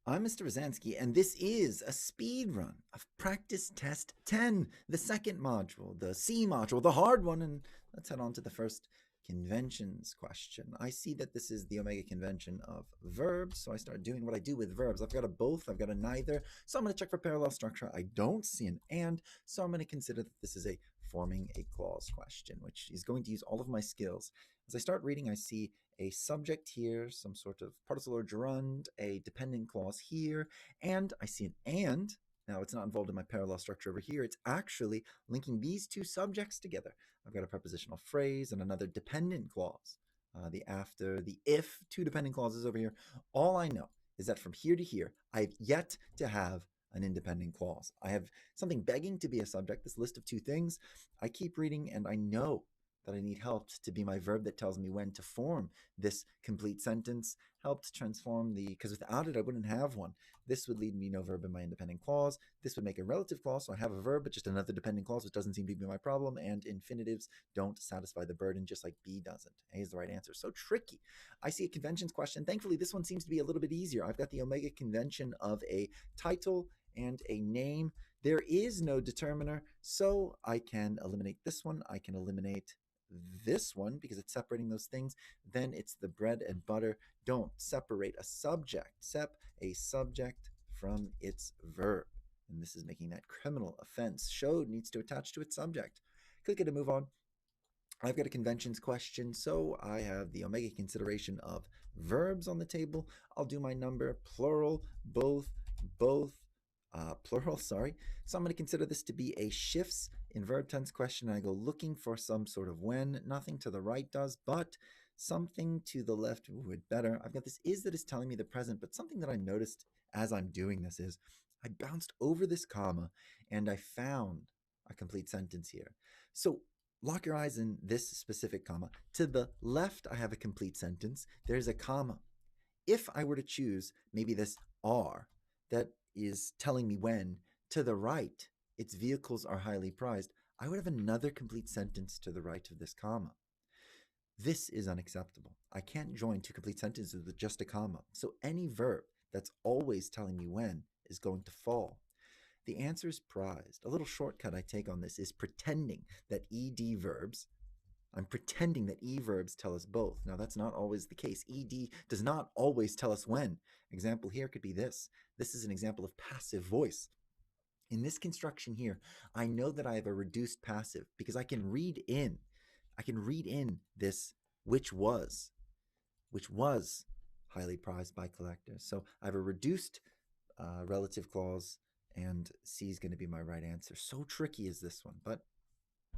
I'm Mr. Rosansky, and this is a speed run of Practice Test 10, the second module, the C module, the hard one. And let's head on to the first conventions question. I see that this is the omega convention of verbs, so I start doing what I do with verbs. I've got a both, I've got a neither, so I'm going to check for parallel structure. I don't see an and, so I'm going to consider that this is a forming a clause question, which is going to use all of my skills. As I start reading, I see a subject here, some sort of participle or gerund, a dependent clause here, and I see an and. Now, it's not involved in my parallel structure over here. It's actually linking these two subjects together. I've got a prepositional phrase and another dependent clause. The after, the if, two dependent clauses over here. All I know is that from here to here, I've yet to have an independent clause. I have something begging to be a subject, this list of two things. I keep reading and I know that I need helped to be my verb that tells me when to form this complete sentence, helped transform because without it, I wouldn't have one. This would lead me no verb in my independent clause. This would make a relative clause, so I have a verb, but just another dependent clause, which doesn't seem to be my problem, and infinitives don't satisfy the burden, just like B doesn't. A is the right answer. So tricky. I see a conventions question. Thankfully, this one seems to be a little bit easier. I've got the omega convention of a title and a name. There is no determiner, so I can eliminate this one. I can eliminate this one because it's separating those things. Then it's the bread and butter. Don't separate a subject. A subject from its verb. And this is making that criminal offense. Showed needs to attach to its subject. Click it to move on. I've got a conventions question, so I have the omega consideration of verbs on the table. I'll do my number, plural, both, plural, sorry. So I'm going to consider this to be a shifts in verb tense question. I go looking for some sort of when. Nothing to the right does, but something to the left would better. I've got this is that is telling me the present, but something that I noticed as I'm doing this is I bounced over this comma and I found a complete sentence here. So lock your eyes in this specific comma. To the left, I have a complete sentence. There's a comma. If I were to choose maybe this are, that is telling me when, to the right, its vehicles are highly prized, I would have another complete sentence to the right of this comma. This is unacceptable. I can't join two complete sentences with just a comma. So any verb that's always telling me when is going to fall. The answer is prized. A little shortcut I take on this is pretending that ed verbs, I'm pretending that E verbs tell us both. Now, that's not always the case. ED does not always tell us when. Example here could be this. This is an example of passive voice. In this construction here, I know that I have a reduced passive because I can read in this which was highly prized by collectors. So I have a reduced relative clause, and C is going to be my right answer. So tricky is this one, but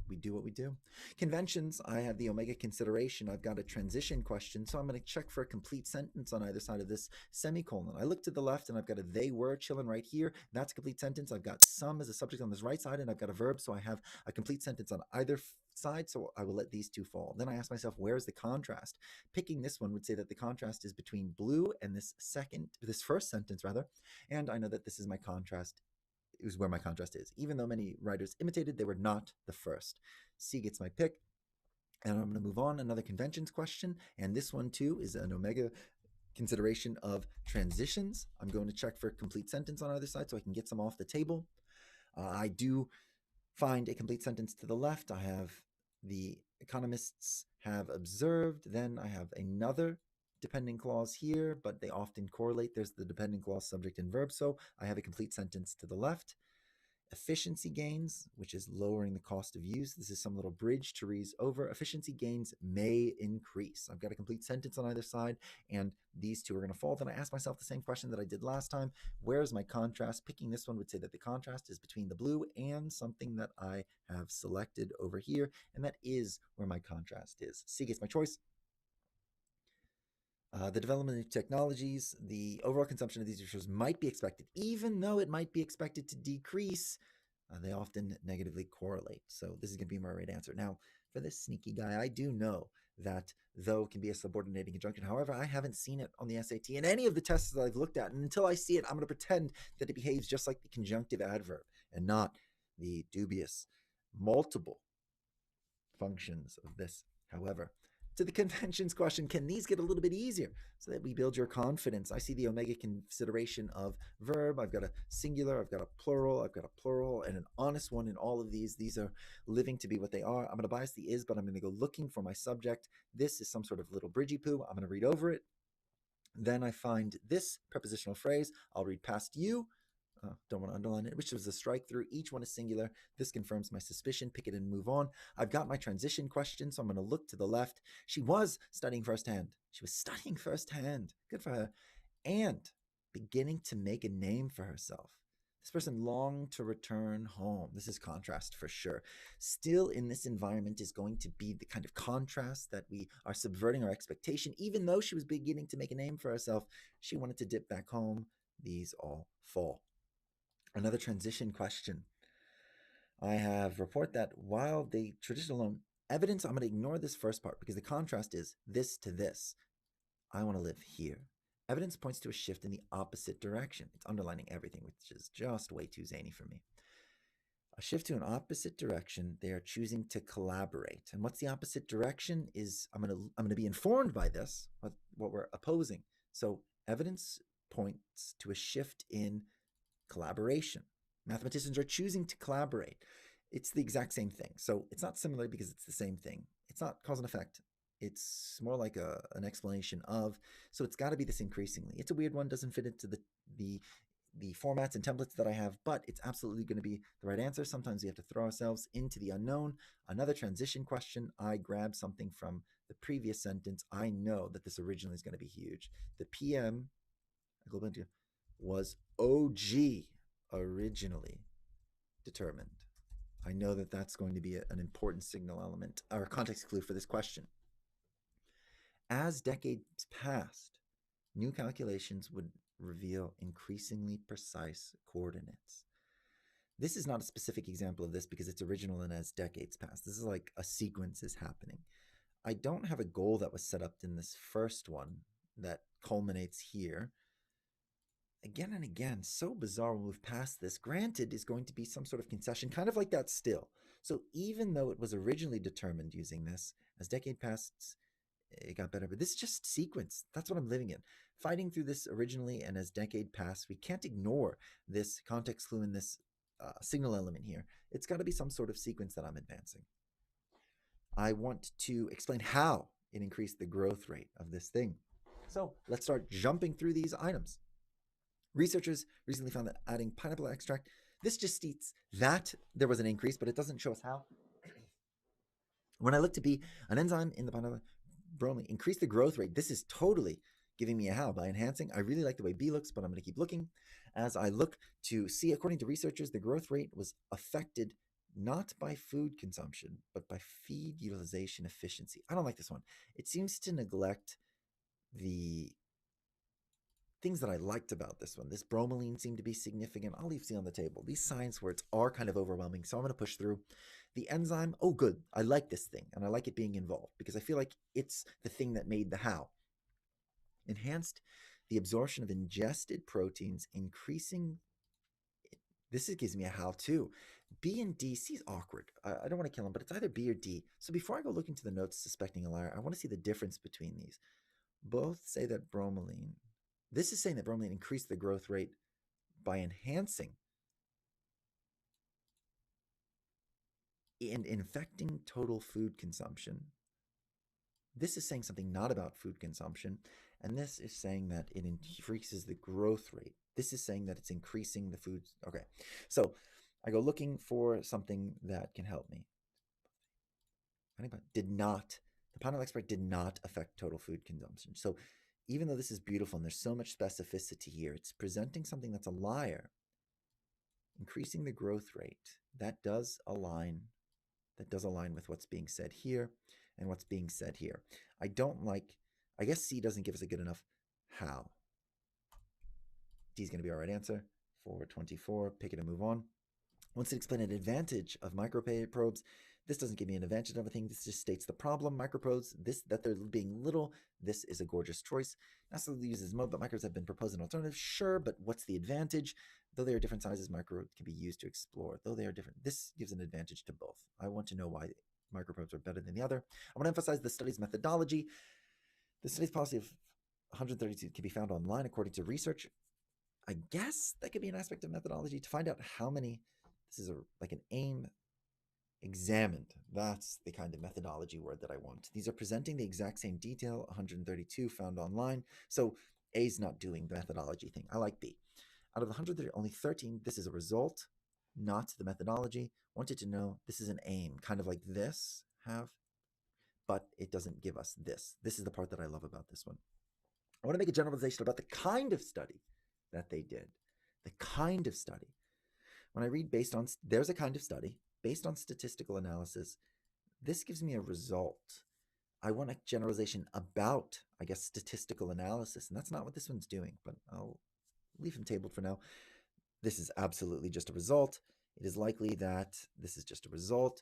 we do what we do. Conventions, I have the omega consideration. I've got a transition question, so I'm going to check for a complete sentence on either side of this semicolon. I look to the left, and I've got a they were chilling right here. That's a complete sentence. I've got some as a subject on this right side, and I've got a verb, so I have a complete sentence on either side, so I will let these two fall. Then I ask myself, where's the contrast? Picking this one would say that the contrast is between blue and this first sentence, rather, and I know that this is my contrast. Is where my contrast is. Even though many writers imitated, they were not the first. C gets my pick, and I'm going to move on. Another conventions question, and this one too is an omega consideration of transitions. I'm going to check for a complete sentence on either side so I can get some off the table. I do find a complete sentence to the left. I have the economists have observed. Then I have another dependent clause here, but they often correlate. There's the dependent clause, subject, and verb. So I have a complete sentence to the left. Efficiency gains, which is lowering the cost of use. This is some little bridge to read over. Efficiency gains may increase. I've got a complete sentence on either side, and these two are going to fall. Then I ask myself the same question that I did last time. Where's my contrast? Picking this one would say that the contrast is between the blue and something that I have selected over here, and that is where my contrast is. C gets my choice. The development of technologies, the overall consumption of these issues might be expected, even though it might be expected to decrease. They often negatively correlate. So this is going to be my right answer. Now, for this sneaky guy, I do know that though can be a subordinating conjunction. However, I haven't seen it on the SAT in any of the tests that I've looked at. And until I see it, I'm going to pretend that it behaves just like the conjunctive adverb and not the dubious multiple functions of this. However, to the conventions question. Can these get a little bit easier so that we build your confidence? I see the omega consideration of verb. I've got a singular, I've got a plural, and an honest one in all of these. These are living to be what they are. I'm going to bias the is, but I'm going to go looking for my subject. This is some sort of little bridgey poo. I'm going to read over it. Then I find this prepositional phrase. I'll read past you. Don't want to underline it, which was a strike through. Each one is singular. This confirms my suspicion. Pick it and move on. I've got my transition question, so I'm going to look to the left. She was studying firsthand. She was studying firsthand. Good for her. And beginning to make a name for herself. This person longed to return home. This is contrast for sure. Still in this environment is going to be the kind of contrast that we are subverting our expectation. Even though she was beginning to make a name for herself, she wanted to dip back home. These all fall. Another transition question. I have report that while the traditional evidence, I'm going to ignore this first part because the contrast is this to this. I want to live here. Evidence points to a shift in the opposite direction. It's underlining everything, which is just way too zany for me. A shift to an opposite direction. They are choosing to collaborate. And what's the opposite direction is I'm going to be informed by this, what we're opposing. So evidence points to a shift in collaboration. Mathematicians are choosing to collaborate. It's the exact same thing. So it's not similar because it's the same thing. It's not cause and effect. It's more like an explanation of. So it's got to be this increasingly. It's a weird one. Doesn't fit into the formats and templates that I have, but it's absolutely going to be the right answer. Sometimes we have to throw ourselves into the unknown. Another transition question. I grab something from the previous sentence. I know that this originally is going to be huge. The PM, I go into was OG originally determined. I know that that's going to be an important signal element or context clue for this question. As decades passed, new calculations would reveal increasingly precise coordinates. This is not a specific example of this because it's original and as decades pass. This is like a sequence is happening. I don't have a goal that was set up in this first one that culminates here. Again and again, so bizarre when we move past this. Granted, is going to be some sort of concession, kind of like that still. So even though it was originally determined using this, as decade passed, it got better. But this is just sequence. That's what I'm living in. Fighting through this originally and as decade passed, we can't ignore this context clue in this signal element here. It's got to be some sort of sequence that I'm advancing. I want to explain how it increased the growth rate of this thing. So let's start jumping through these items. Researchers recently found that adding pineapple extract, this just states that there was an increase, but it doesn't show us how. When I look to be an enzyme in the pineapple bromelain increased the growth rate, this is totally giving me a how by enhancing. I really like the way B looks, but I'm going to keep looking. As I look to see, according to researchers, the growth rate was affected not by food consumption, but by feed utilization efficiency. I don't like this one. It seems to neglect the things that I liked about this one. This bromelain seemed to be significant. I'll leave C on the table. These science words are kind of overwhelming, so I'm going to push through. The enzyme, oh good, I like this thing, and I like it being involved, because I feel like it's the thing that made the how. Enhanced the absorption of ingested proteins, increasing, this gives me a how too. B and D, C is awkward. I don't want to kill him, but it's either B or D. So before I go look into the notes suspecting a liar, I want to see the difference between these. Both say that bromelain, this is saying that bromelain increased the growth rate by enhancing and infecting total food consumption. This is saying something not about food consumption, and this is saying that it increases the growth rate. This is saying that it's increasing the food. Okay, so I go looking for something that can help me. Did not, the pineapple extract did not affect total food consumption. So even though this is beautiful and there's so much specificity here, it's presenting something that's a liar. Increasing the growth rate, that does align with what's being said here and what's being said here. I don't like, I guess C doesn't give us a good enough how. D is going to be our right answer for 24. Pick it and move on. Once it explain an advantage of microprobes, this doesn't give me an advantage of everything. This just states the problem. Microprobes, that they're being little, this is a gorgeous choice. NASA uses mode, but micros have been proposed an alternative. Sure, but what's the advantage? Though they are different sizes, micro can be used to explore. Though they are different, this gives an advantage to both. I want to know why microprobes are better than the other. I want to emphasize the study's methodology. The study's policy of 132 can be found online according to research. I guess that could be an aspect of methodology to find out how many. This is like an aim examined. That's the kind of methodology word that I want. These are presenting the exact same detail, 132 found online. So A's not doing the methodology thing. I like B. Out of the 130, only 13, this is a result, not the methodology. Wanted to know, this is an aim, kind of like this but it doesn't give us this. This is the part that I love about this one. I want to make a generalization about the kind of study that they did. The kind of study. When I read based on, there's a kind of study, based on statistical analysis, this gives me a result. I want a generalization about, I guess, statistical analysis, and that's not what this one's doing, but I'll leave him tabled for now. This is absolutely just a result. It is likely that this is just a result.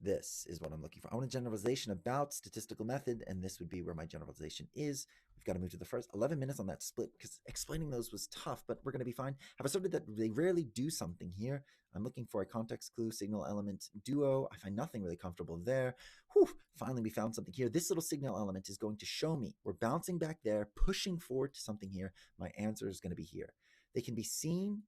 This is what I'm looking for. I want a generalization about statistical method, and this would be where my generalization is. We've got to move to the first 11 minutes on that split because explaining those was tough, but we're going to be fine. Have asserted that they rarely do something here. I'm looking for a context clue, signal element duo. I find nothing really comfortable there. Whew, finally we found something here. This little signal element is going to show me. We're bouncing back there, pushing forward to something here. My answer is going to be here. They can be seen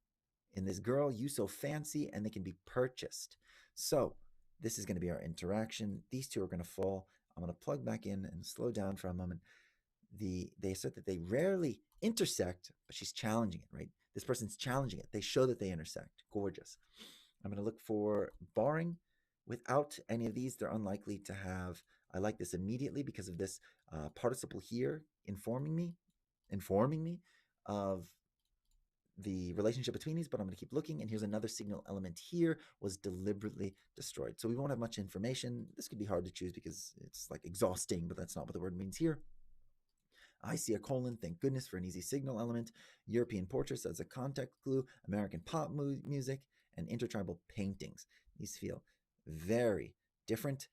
in this girl, you so fancy, and they can be purchased. So this is going to be our interaction. These two are going to fall. I'm going to plug back in and slow down for a moment. They assert that they rarely intersect, but she's challenging it, right? This person's challenging it. They show that they intersect. Gorgeous. I'm going to look for barring. Without any of these, they're unlikely to have, I like this immediately because of this participle here informing me of the relationship between these, but I'm going to keep looking. And here's another signal element here was deliberately destroyed. So we won't have much information. This could be hard to choose because it's like exhausting, but that's not what the word means here. I see a colon, thank goodness for an easy signal element. European portraits as a context clue, American pop music, and intertribal paintings. These feel very different.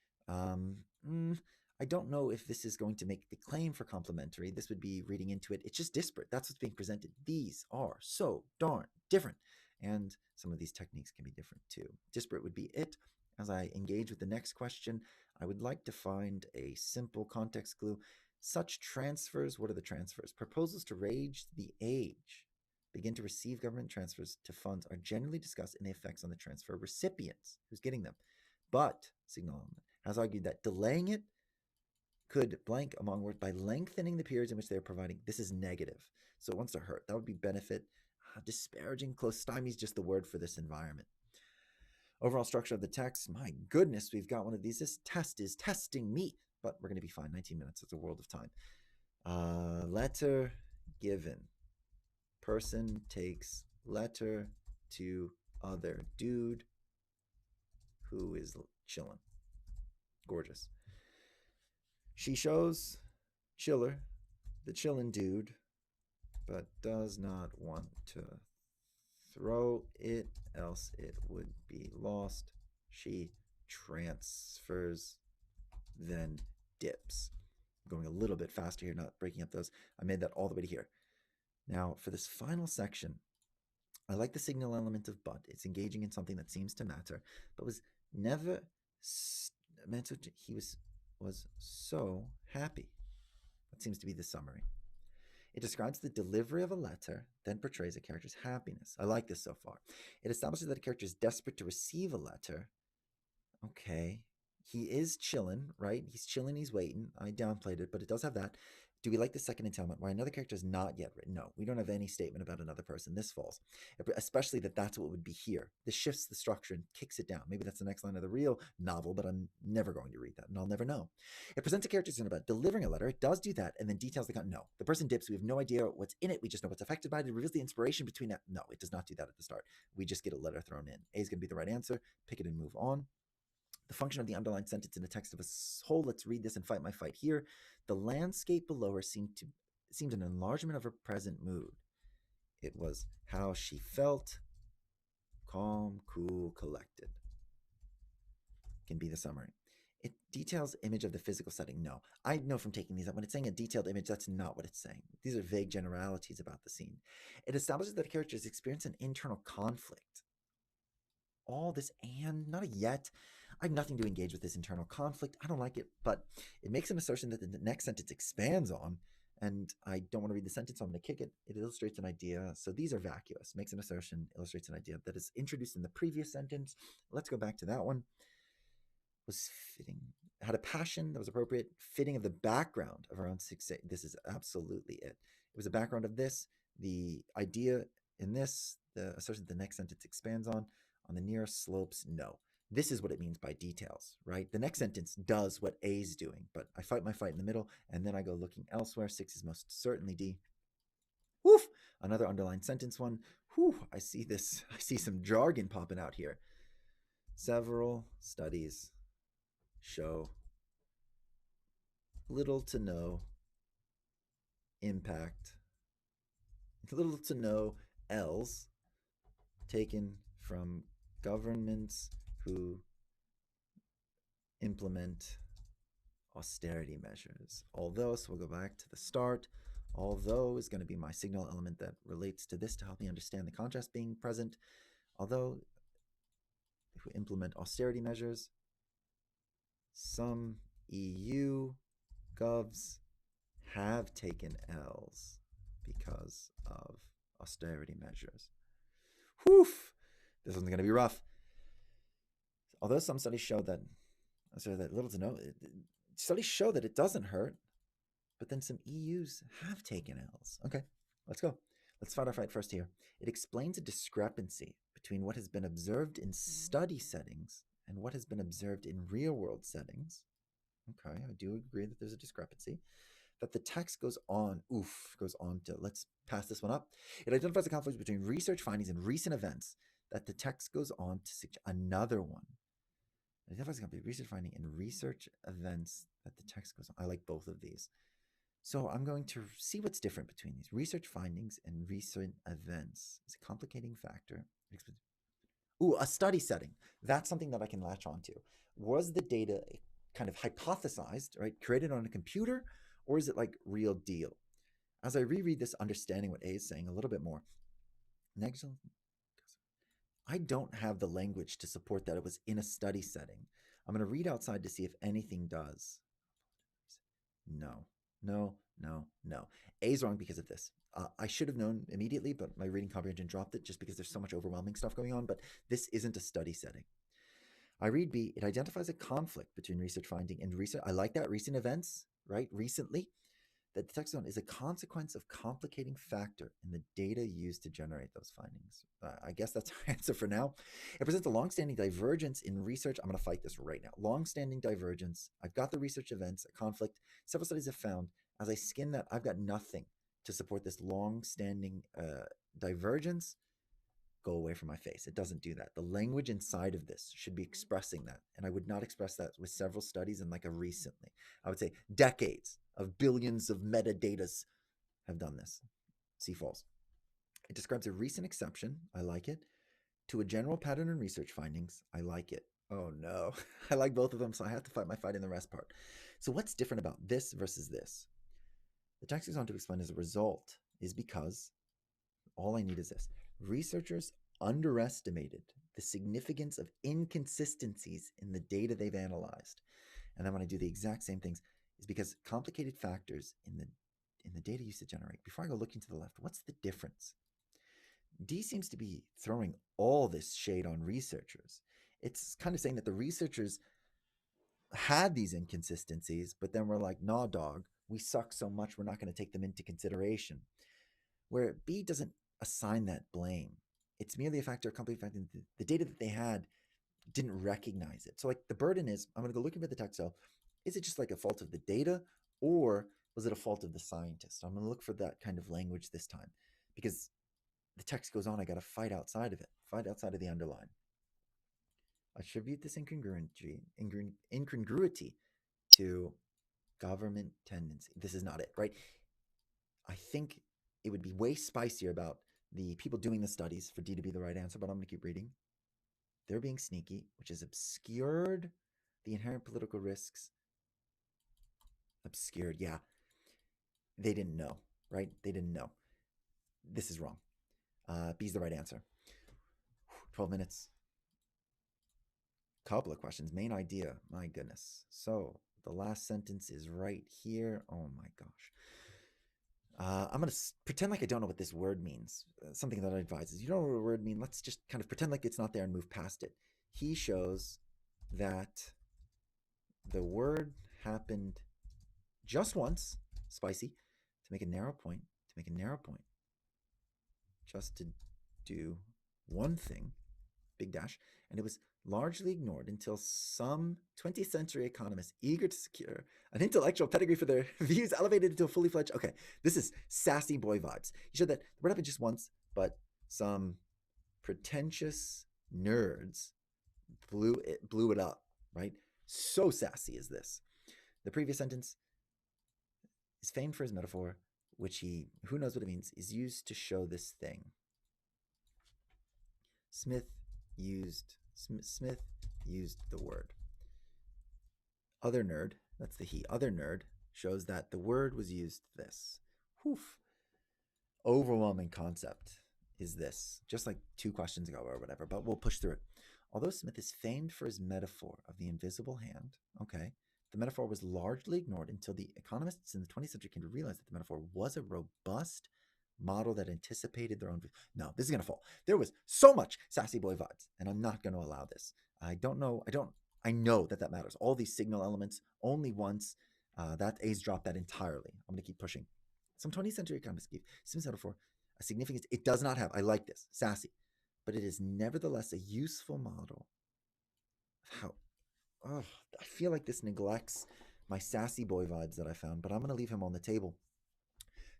I don't know if this is going to make the claim for complementary. This would be reading into it. It's just disparate. That's what's being presented. These are so darn different. And some of these techniques can be different too. Disparate would be it. As I engage with the next question, I would like to find a simple context clue. Such transfers, what are the transfers? Proposals to raise the age, begin to receive government transfers to funds are generally discussed in the effects on the transfer recipients, who's getting them. But, signal element has argued that delaying it could blank among words by lengthening the periods in which they're providing. This is negative. So it wants to hurt. That would be benefit. Disparaging, close, stymie is just the word for this environment. Overall structure of the text. My goodness, we've got one of these. This test is testing me, but we're going to be fine. 19 minutes. It's a world of time. Letter given. Person takes letter to other dude who is chilling. Gorgeous. She shows chiller, the chillin' dude, but does not want to throw it, else it would be lost. She transfers, then dips. I'm going a little bit faster here, not breaking up those. I made that all the way to here. Now, for this final section, I like the signal element of but. It's engaging in something that seems to matter, but was never meant to. He was so happy. That seems to be the summary. It describes the delivery of a letter, then portrays a character's happiness. I like this so far. It establishes that a character is desperate to receive a letter. Okay. He is chilling, right? He's chilling, he's waiting. I downplayed it, but it does have that. Do we like the second entailment? Why another character is not yet written? No, we don't have any statement about another person. This falls. Especially that's what would be here. This shifts the structure and kicks it down. Maybe that's the next line of the real novel, but I'm never going to read that, and I'll never know. It presents a character about delivering a letter. It does do that, and then details the content. No, the person dips. We have no idea what's in it. We just know what's affected by it. It reveals the inspiration between that. No, it does not do that at the start. We just get a letter thrown in. A is going to be the right answer. Pick it and move on. The function of the underlined sentence in the text of a whole. Let's read this and fight my fight here. The landscape below her seemed an enlargement of her present mood. It was how she felt, calm, cool, collected. Can be the summary. It details image of the physical setting. No, I know from taking these up, when it's saying a detailed image, that's not what it's saying. These are vague generalities about the scene. It establishes that a character has experienced an internal conflict. All this and not a yet. I have nothing to engage with this internal conflict. I don't like it, but it makes an assertion that the next sentence expands on, and I don't want to read the sentence, so I'm going to kick it. It illustrates an idea. So these are vacuous. Makes an assertion, illustrates an idea that is introduced in the previous sentence. Let's go back to that one. Was fitting, had a passion that was appropriate, fitting of the background of our own success. This is absolutely it. It was a background of this, the idea in this, the assertion that the next sentence expands on the nearest slopes, no. This is what it means by details, right? The next sentence does what A is doing, but I fight my fight in the middle, and then I go looking elsewhere. 6 is most certainly D. Woof! Another underlined sentence one. Whew, I see this. I see some jargon popping out here. Several studies show little to no impact, little to no L's taken from governments who implement austerity measures. Although, so we'll go back to the start, although is going to be my signal element that relates to this to help me understand the contrast being present. Although who implement austerity measures, some EU govs have taken L's because of austerity measures. Whew! This one's going to be rough. Although some studies show that, little to no, studies show that it doesn't hurt, but then some EUs have taken L's. Okay, let's go. Let's fight our fight first here. It explains a discrepancy between what has been observed in study settings and what has been observed in real-world settings. Okay, I do agree that there's a discrepancy. That the text goes on to, let's pass this one up. It identifies the conflict between research findings and recent events. That the text goes on to suggest another one. It identifies the conflict between research finding and research events. That the text goes on. I like both of these. So I'm going to see what's different between these. Research findings and recent events is a complicating factor. Ooh, a study setting. That's something that I can latch onto. Was the data kind of hypothesized, right, created on a computer, or is it like real deal? As I reread this, understanding what A is saying a little bit more, I don't have the language to support that it was in a study setting. I'm going to read outside to see if anything does. No. A is wrong because of this. I should have known immediately, but my reading comprehension dropped it just because there's so much overwhelming stuff going on, but this isn't a study setting. I read B, it identifies a conflict between research finding and research. I like that, recent events, right, recently. That the text zone is a consequence of complicating factor in the data used to generate those findings. I guess that's our answer for now. It presents a long-standing divergence in research. I'm going to fight this right now. Long-standing divergence. I've got the research events, a conflict. Several studies have found, as I skim that, I've got nothing to support this long-standing divergence. Go away from my face. It doesn't do that. The language inside of this should be expressing that. And I would not express that with several studies and like a recently. I would say decades of billions of metadatas have done this. See false. It describes a recent exception. I like it. To a general pattern in research findings. I like it. Oh no. I like both of them, so I have to fight my fight in the rest part. So what's different about this versus this? The text goes on to explain as a result is because all I need is this. Researchers underestimated the significance of inconsistencies in the data they've analyzed. And then when I do the exact same things, is because complicated factors in the data used to generate. Before I go looking to the left, what's the difference? D seems to be throwing all this shade on researchers. It's kind of saying that the researchers had these inconsistencies, but then we're like, nah, dog, we suck so much, we're not going to take them into consideration. Where B doesn't assign that blame. It's merely a factor, a complete factor. The data that they had didn't recognize it. So like the burden is, I'm going to go looking at the text cell. Is it just like a fault of the data, or was it a fault of the scientist? I'm going to look for that kind of language this time, because the text goes on. I got to fight outside of it, fight outside of the underline. Attribute this incongruity to government tendency. This is not it, right? I think it would be way spicier about the people doing the studies for D to be the right answer, but I'm going to keep reading. They're being sneaky, which has obscured the inherent political risks. Obscured, yeah. They didn't know, right? They didn't know. This is wrong. B's the right answer. 12 minutes. couple of questions. Main idea, my goodness. So the last sentence is right here. Oh my gosh. I'm going to pretend like I don't know what this word means. Something that I advise is, you don't know what a word means. Let's just kind of pretend like it's not there and move past it. He shows that the word happened just once, spicy, to make a narrow point, just to do one thing, big dash, and it was largely ignored until some 20th century economists eager to secure an intellectual pedigree for their views elevated into a fully fledged. Okay, this is sassy boy vibes. He showed that the word happened just once, but some pretentious nerds blew it up, right? So sassy is this. The previous sentence is famed for his metaphor, which who knows what it means, is used to show this thing. Smith used the word. Other nerd, that's the he. Other nerd shows that the word was used this. Woof. Overwhelming concept is this. Just like 2 questions ago or whatever, but we'll push through it. Although Smith is famed for his metaphor of the invisible hand, okay, the metaphor was largely ignored until the economists in the 20th century came to realize that the metaphor was a robust model that anticipated their own. No, this is going to fall. There was so much sassy boy vibes, and I'm not going to allow this. I know that matters. All these signal elements, only once. That A's dropped that entirely. I'm going to keep pushing. Some 20th century economists gave Smith's metaphor a significance it does not have. I like this, sassy, but it is nevertheless a useful model of how. Oh, I feel like this neglects my sassy boy vibes that I found, but I'm going to leave him on the table.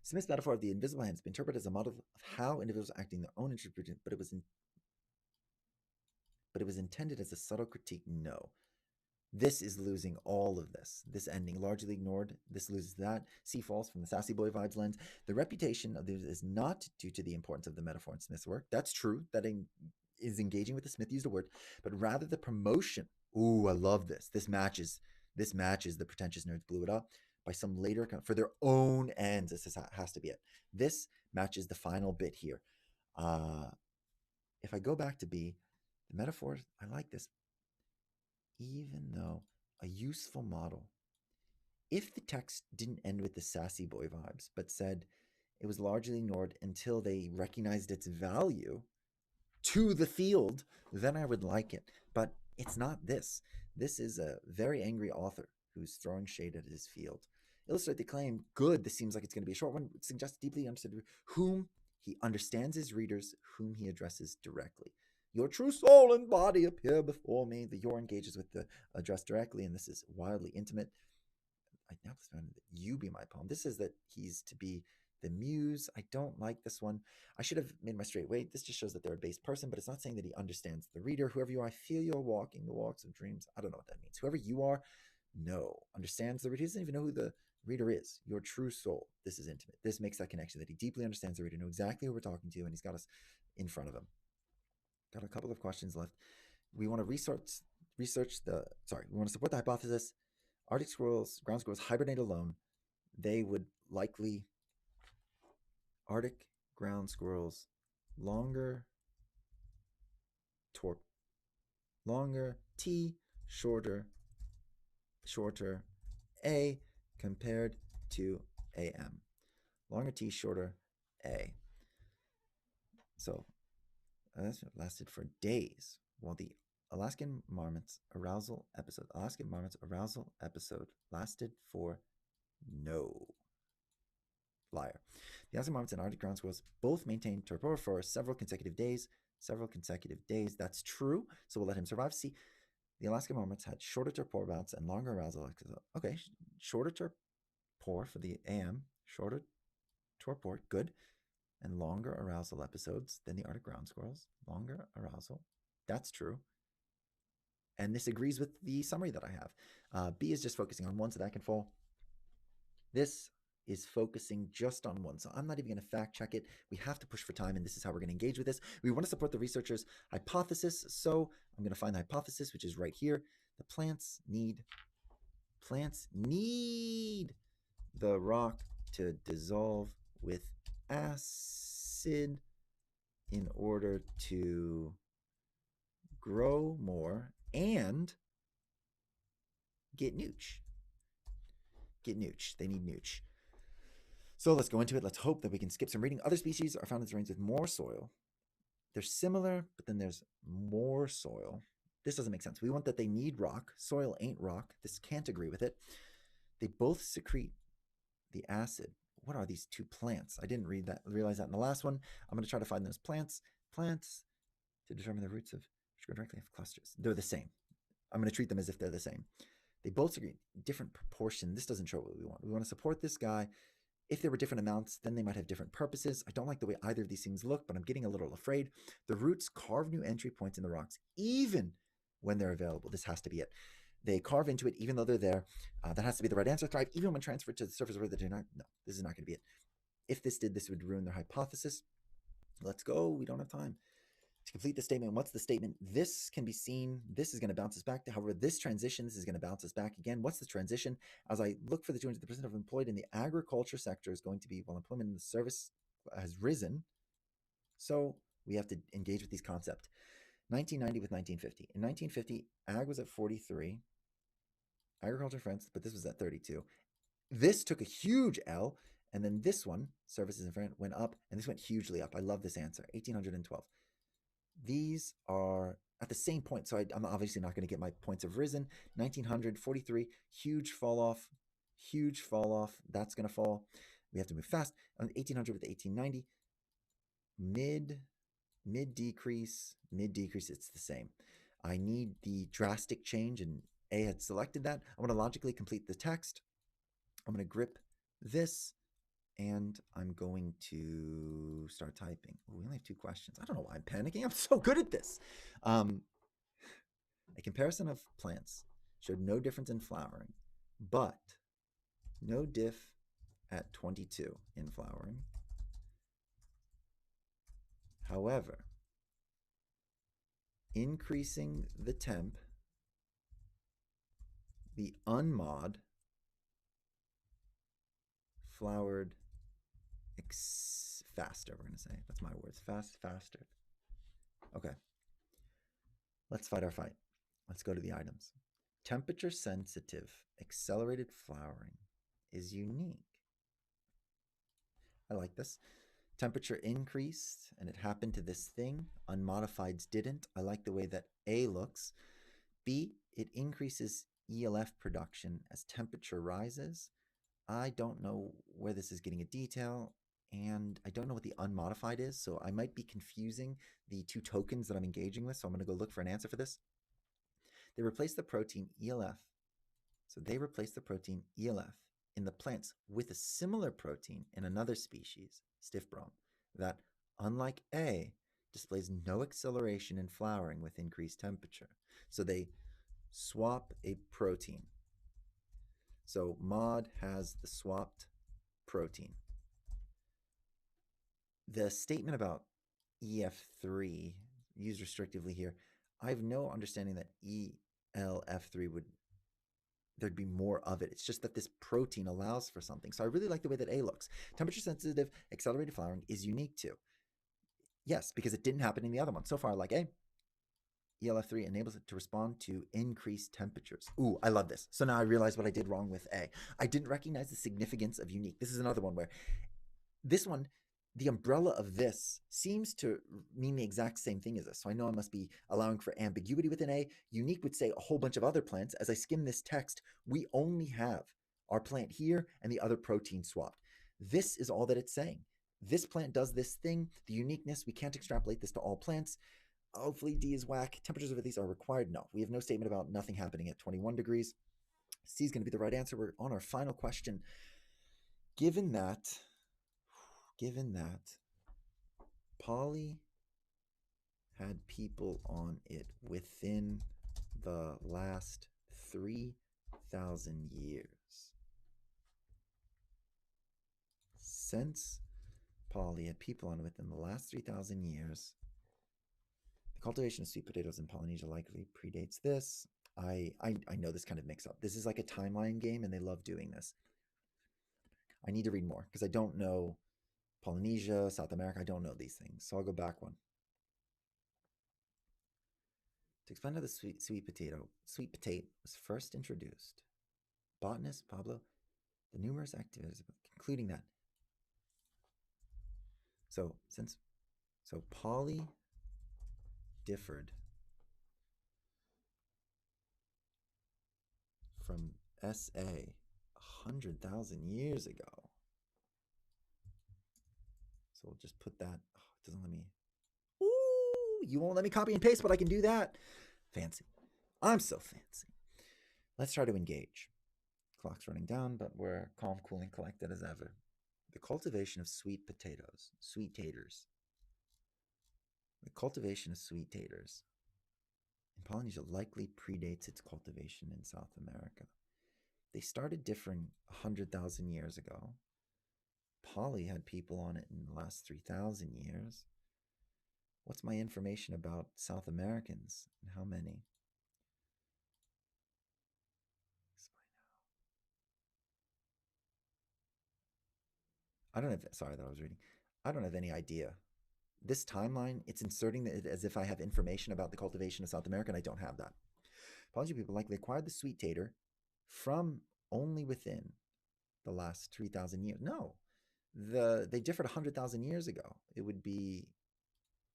Smith's metaphor of the invisible hand has been interpreted as a model of how individuals are acting their own interpretation, but it was intended as a subtle critique. No. This is losing all of this. This ending, largely ignored. This loses that. C falls from the sassy boy vibes lens. The reputation of this is not due to the importance of the metaphor in Smith's work. That's true. That is engaging with the Smith used a word, but rather the promotion. Ooh, I love this. This matches the pretentious nerds blew it up by some later for their own ends. This has to be it. This matches the final bit here. If I go back to B, the metaphors, I like this. Even though a useful model, if the text didn't end with the sassy boy vibes, but said it was largely ignored until they recognized its value to the field, then I would like it. But it's not this. This is a very angry author who's throwing shade at his field. Illustrate the claim, good, this seems like it's going to be a short one, suggests deeply understood whom he understands his readers, whom he addresses directly. Your true soul and body appear before me. The your engages with the address directly, and this is wildly intimate. I now found that you be my poem. This is that he's to be the muse. I don't like this one. I should have made my straight weight. This just shows that they're a base person, but it's not saying that he understands the reader. Whoever you are, I feel you're walking the walks of dreams. I don't know what that means. Whoever you are, no. Understands the reader. He doesn't even know who the reader is. Your true soul. This is intimate. This makes that connection that he deeply understands the reader, know exactly who we're talking to, and he's got us in front of him. Got a couple of questions left. We want to we want to support the hypothesis. Arctic squirrels, ground squirrels hibernate alone. They would likely, Arctic ground squirrels, longer T, shorter A compared to AM. Longer T, shorter A. So that's lasted for days, while the Alaskan marmot's arousal episode lasted for no. Liar. The Alaskan marmots and Arctic ground squirrels both maintained torpor for several consecutive days. That's true, so we'll let him survive. See, the Alaskan marmots had shorter torpor bouts and longer arousal. Okay, shorter torpor for the AM, shorter torpor, good, and longer arousal episodes than the Arctic ground squirrels. Longer arousal, that's true. And this agrees with the summary that I have. B is just focusing on one, so that can fall. This is focusing just on one, so I'm not even going to fact check it. We have to push for time, and this is how we're going to engage with this. We want to support the researcher's hypothesis, so I'm going to find the hypothesis, which is right here. The plants need the rock to dissolve with acid in order to grow more and get nooch. Get nooch. They need nooch. So let's go into it. Let's hope that we can skip some reading. Other species are found in terrains with more soil. They're similar, but then there's more soil. This doesn't make sense. We want that they need rock. Soil ain't rock. This can't agree with it. They both secrete the acid. What are these two plants? I didn't realize that in the last one. I'm going to try to find those plants. Plants to determine the roots of which go directly have clusters. They're the same. I'm going to treat them as if they're the same. They both secrete different proportion. This doesn't show what we want. We want to support this guy. If there were different amounts, then they might have different purposes. I don't like the way either of these things look, but I'm getting a little afraid. The roots carve new entry points in the rocks, even when they're available. This has to be it. They carve into it even though they're there. That has to be the right answer. Thrive even when transferred to the surface where they do not. No, this is not going to be it. If this did, this would ruin their hypothesis. Let's go. We don't have time. To complete the statement, what's the statement? This can be seen. This is going to bounce us back. However, this transition, this is going to bounce us back again. What's the transition? As I look for the 200% of employed in the agriculture sector is going to be, well, employment in the service has risen. So we have to engage with these concepts. 1990 with 1950. In 1950, ag was at 43. Agriculture France, but this was at 32. This took a huge L, and then this one, services in France, went up, and this went hugely up. I love this answer, 1812. These are at the same point, so I'm obviously not going to get my points have risen. 1943, huge fall off, that's going to fall. We have to move fast. 1800 with 1890, mid decrease, it's the same. I need the drastic change, and A had selected that. I'm going to logically complete the text. I'm going to grip this, and I'm going to start typing. Ooh, we only have 2 questions. I don't know why I'm panicking. I'm so good at this. A comparison of plants showed no difference in flowering, but no diff at 22 in flowering. However, increasing the temp, the unmod flowered faster, we're going to say. That's my words. Faster. Okay. Let's fight our fight. Let's go to the items. Temperature sensitive accelerated flowering is unique. I like this. Temperature increased, and it happened to this thing. Unmodifieds didn't. I like the way that A looks. B, it increases ELF production as temperature rises. I don't know where this is getting a detail, and I don't know what the unmodified is, so I might be confusing the 2 tokens that I'm engaging with, so I'm going to go look for an answer for this. They replace the protein ELF. So they replace the protein ELF in the plants with a similar protein in another species, stiff brome, that, unlike A, displays no acceleration in flowering with increased temperature. So they swap a protein. So mod has the swapped protein. The statement about EF3, used restrictively here, I have no understanding that ELF3 there'd be more of it. It's just that this protein allows for something. So I really like the way that A looks. Temperature sensitive accelerated flowering is unique too. Yes, because it didn't happen in the other one. So far, I like A. ELF3 enables it to respond to increased temperatures. Ooh, I love this. So now I realize what I did wrong with A. I didn't recognize the significance of unique. This is another one where this one, the umbrella of this seems to mean the exact same thing as this. So I know I must be allowing for ambiguity within A. Unique would say a whole bunch of other plants. As I skim this text, we only have our plant here and the other protein swapped. This is all that it's saying. This plant does this thing. The uniqueness, we can't extrapolate this to all plants. Hopefully D is whack. Temperatures of these are required. No, we have no statement about nothing happening at 21 degrees. C is going to be the right answer. We're on our final question. Given that Polly had people on it within the last 3,000 years. Since Polly had people on it within the last 3,000 years, the cultivation of sweet potatoes in Polynesia likely predates this. I know this kind of mix up. This is like a timeline game, and they love doing this. I need to read more because I don't know Polynesia, South America. I don't know these things. So I'll go back one. To explain how the sweet potato was first introduced, botanist Pablo, the numerous activities, concluding that. So Polly differed from SA 100,000 years ago. So we'll just put that. Oh, it doesn't let me. Ooh, you won't let me copy and paste, but I can do that. Fancy. I'm so fancy. Let's try to engage. Clock's running down, but we're calm, cool, and collected as ever. The cultivation of sweet potatoes, sweet taters. The cultivation of sweet taters in Polynesia likely predates its cultivation in South America. They started differing 100,000 years ago. Poly had people on it in the last 3,000 years. What's my information about South Americans and how many? I don't have, sorry that I was reading. I don't have any idea. This timeline, it's inserting it as if I have information about the cultivation of South America, and I don't have that. Polynesian people likely acquired the sweet tater from only within the last 3,000 years. No, they differed 100,000 years ago. It would be,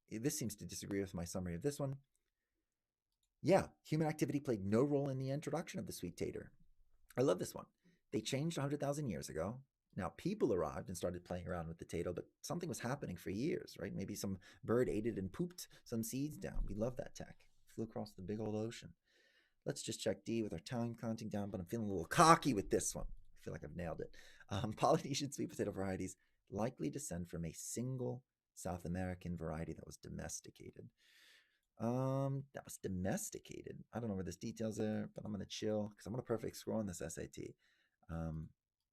this seems to disagree with my summary of this one. Yeah, human activity played no role in the introduction of the sweet tater. I love this one. They changed 100,000 years ago. Now people arrived and started playing around with the tato, but something was happening for years, right? Maybe some bird ate it and pooped some seeds down. We love that tech. Flew across the big old ocean. Let's just check D with our time counting down, but I'm feeling a little cocky with this one. I feel like I've nailed it. Polynesian sweet potato varieties likely descend from a single South American variety that was domesticated. I don't know where this details are, but I'm going to chill because I'm on a perfect score on this SAT.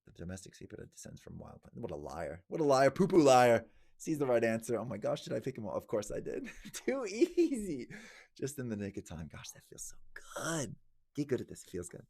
The domestic sweet potato descends from wild plant. What a liar. What a liar. Poo-poo liar. Sees the right answer. Oh my gosh, did I pick him all? Of course I did. Too easy. Just in the nick of time. Gosh, that feels so good. Get good at this. It feels good.